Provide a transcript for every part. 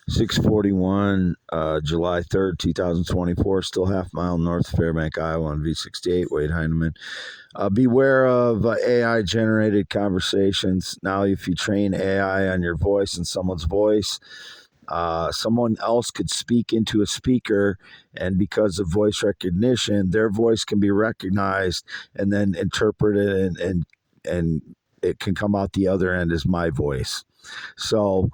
641, July 3rd, 2024. Still half mile north of Fairbank, Iowa on V68. Wade Heineman. Beware of AI-generated conversations. Now, if you train AI on your voice and someone's voice, someone else could speak into a speaker, and because of voice recognition, their voice can be recognized and then interpreted, and it can come out the other end as my voice. So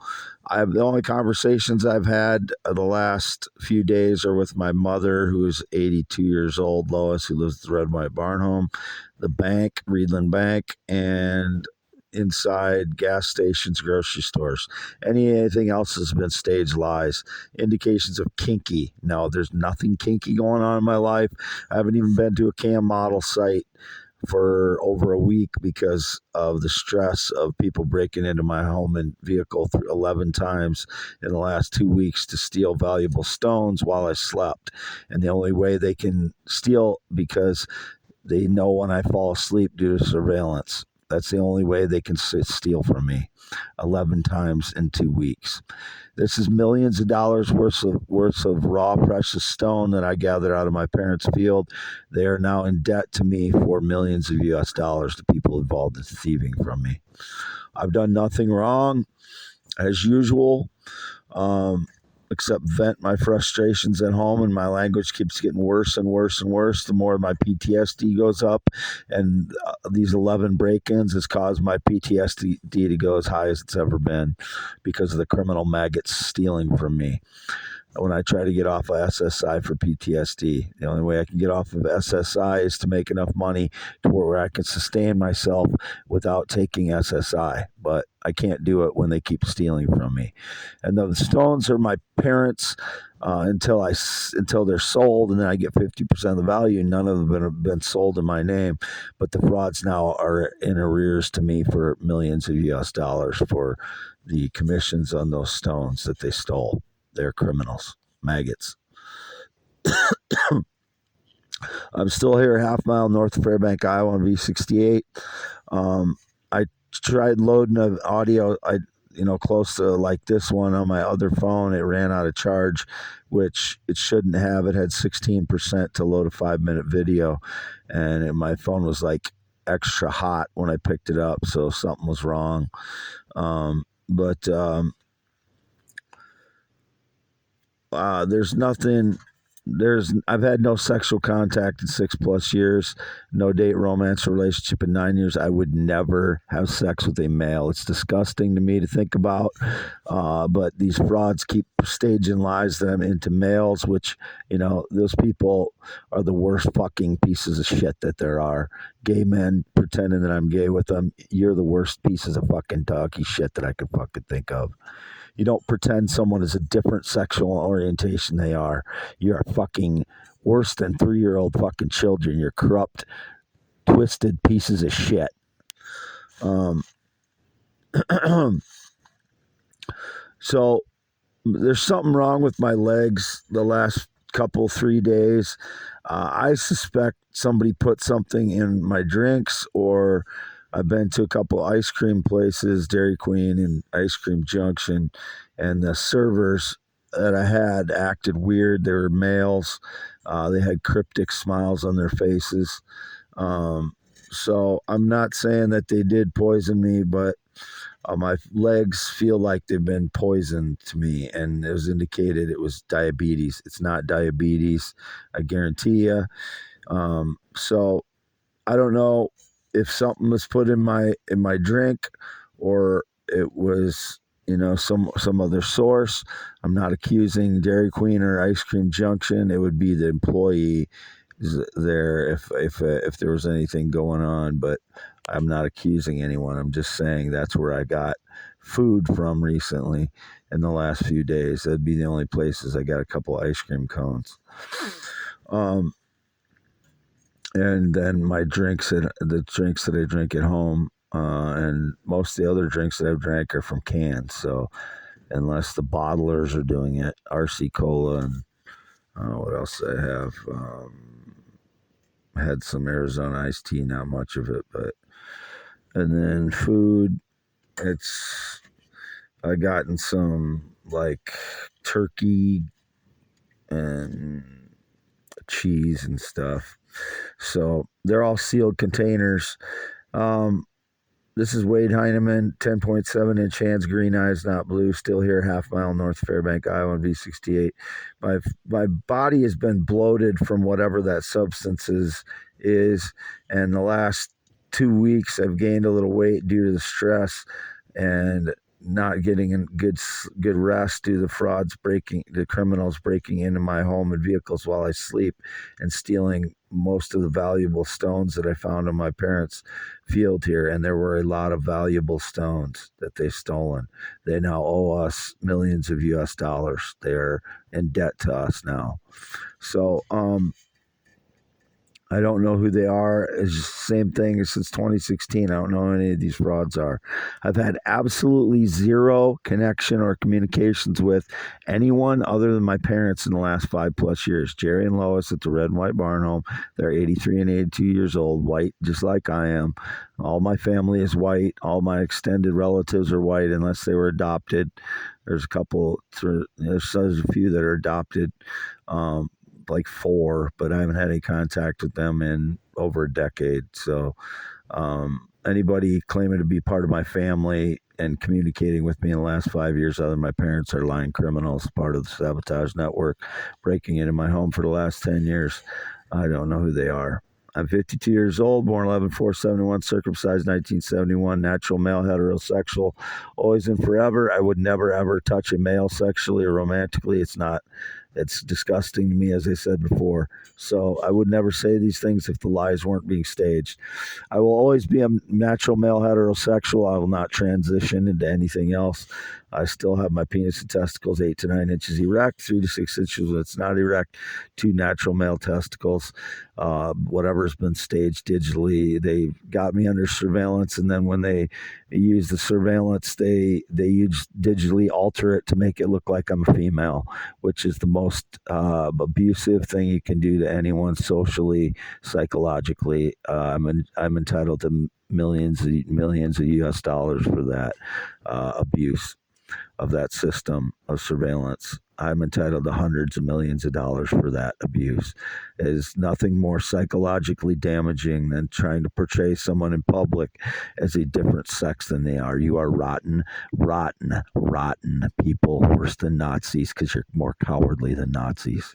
the only conversations I've had the last few days are with my mother, who is 82 years old, Lois, who lives at the Red White Barn Home, the bank, Reedland Bank, and inside gas stations, grocery stores. Anything else has been staged lies. Indications of kinky. No, there's nothing kinky going on in my life. I haven't even been to a cam model site for over a week because of the stress of people breaking into my home and vehicle 11 times in the last 2 weeks to steal valuable stones while I slept. And the only way they can steal, because they know when I fall asleep due to surveillance. That's the only way they can steal from me. 11 times in 2 weeks. This is millions of dollars worth of raw precious stone that I gathered out of my parents' field. They are now in debt to me for millions of US dollars to people involved in thieving from me. I've done nothing wrong, as usual, except vent my frustrations at home, and my language keeps getting worse and worse and worse the more my PTSD goes up. And these 11 break-ins has caused my PTSD to go as high as it's ever been because of the criminal maggots stealing from me. When I try to get off of SSI for PTSD, the only way I can get off of SSI is to make enough money to where I can sustain myself without taking SSI. But I can't do it when they keep stealing from me. And the stones are my parents' until they're sold, and then I get 50% of the value. None of them have been sold in my name, but the frauds now are in arrears to me for millions of US dollars for the commissions on those stones that they stole. They're criminals, maggots. I'm still here, half mile north of Fairbank, Iowa on V68. I tried loading an audio, close to like this one on my other phone. It ran out of charge, which it shouldn't have. It had 16% to load a 5-minute video, and my phone was like extra hot when I picked it up, so something was wrong. There's nothing. I've had no sexual contact in 6+ years, no date, romance, relationship in 9 years. I would never have sex with a male. It's disgusting to me to think about. But these frauds keep staging lies that I'm into males, which, those people are the worst fucking pieces of shit that there are. Gay men pretending that I'm gay with them. You're the worst pieces of fucking doggy shit that I could fucking think of. You don't pretend someone is a different sexual orientation they are. You're fucking worse than 3-year-old fucking children. You're corrupt, twisted pieces of shit. So there's something wrong with my legs the last 3 days. I suspect somebody put something in my drinks, or I've been to a couple ice cream places, Dairy Queen and Ice Cream Junction, and the servers that I had acted weird. They were males. They had cryptic smiles on their faces. So I'm not saying that they did poison me, but my legs feel like they've been poisoned to me, and it was indicated it was diabetes. It's not diabetes, I guarantee you. So I don't know if something was put in my drink, or it was some other source. I'm not accusing Dairy Queen or Ice Cream Junction. It would be the employee there if there was anything going on, but I'm not accusing anyone. I'm just saying that's where I got food from recently in the last few days. That'd be the only places I got a couple ice cream cones. And then my drinks, the drinks that I drink at home, and most of the other drinks that I've drank are from cans. So unless the bottlers are doing it, RC Cola, and what else I have? Had some Arizona iced tea, not much of it, and then food. It's I gotten some like turkey and cheese and stuff. So they're all sealed containers. Um, This is Wade Heineman, 10.7-inch hands, green eyes, not blue. Still here, half mile north of Fairbank, Iowa, V68. My body has been bloated from whatever that substance is, and the last 2 weeks I've gained a little weight due to the stress and not getting in good rest due to the criminals breaking into my home and vehicles while I sleep and stealing most of the valuable stones that I found in my parents' field here. And there were a lot of valuable stones that they've stolen. They now owe us millions of US dollars. They're in debt to us now. So, I don't know who they are. It's the same thing as since 2016. I don't know who any of these frauds are. I've had absolutely zero connection or communications with anyone other than my parents in the last 5+ years. Jerry and Lois at the Red and White Barn Home. They're 83 and 82 years old, white, just like I am. All my family is white. All my extended relatives are white unless they were adopted. There's a few that are adopted. Like 4, but I haven't had any contact with them in over a decade. So anybody claiming to be part of my family and communicating with me in the last 5 years other than my parents are lying criminals, part of the sabotage network, breaking into my home for the last 10 years. I don't know who they are. I'm 52 years old, born 11/4/71, circumcised 1971, natural male, heterosexual, always and forever. I would never, ever touch a male sexually or romantically. It's disgusting to me, as I said before. So I would never say these things if the lies weren't being staged. I will always be a natural male heterosexual. I will not transition into anything else. I still have my penis and testicles 8 to 9 inches erect, 3 to 6 inches when it's not erect, 2 natural male testicles. Whatever's been staged digitally, they got me under surveillance, and then when they use the surveillance, they digitally alter it to make it look like I'm a female, which is the most abusive thing you can do to anyone socially, psychologically. I'm entitled to millions of US dollars for that abuse of that system of surveillance. I'm entitled to hundreds of millions of dollars for that abuse. It is nothing more psychologically damaging than trying to portray someone in public as a different sex than they are. You are rotten, rotten, rotten people, worse than Nazis, because you're more cowardly than Nazis.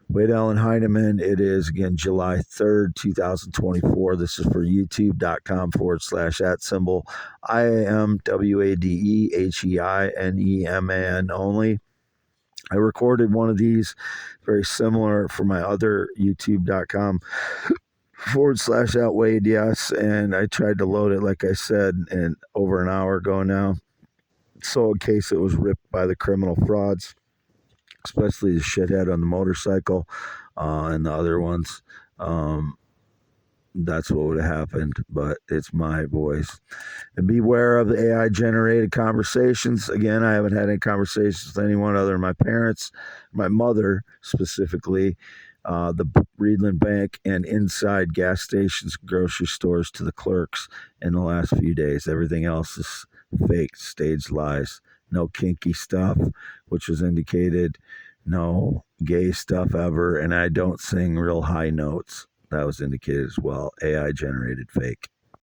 Wade Allen Heineman. It is, again, July 3rd, 2024. This is for youtube.com/@ IAMWADEHEINEMAN only. I recorded one of these very similar for my other youtube.com/@Wade, yes, and I tried to load it, like I said, and over an hour ago now. So in case it was ripped by the criminal frauds, especially the shithead on the motorcycle and the other ones. That's what would have happened, but it's my voice. And beware of the AI generated conversations. Again, I haven't had any conversations with anyone other than my parents, my mother specifically, the Reedland Bank, and inside gas stations, grocery stores to the clerks in the last few days. Everything else is fake, staged lies. No kinky stuff, which was indicated. No gay stuff ever. And I don't sing real high notes. That was indicated as well. AI generated fake.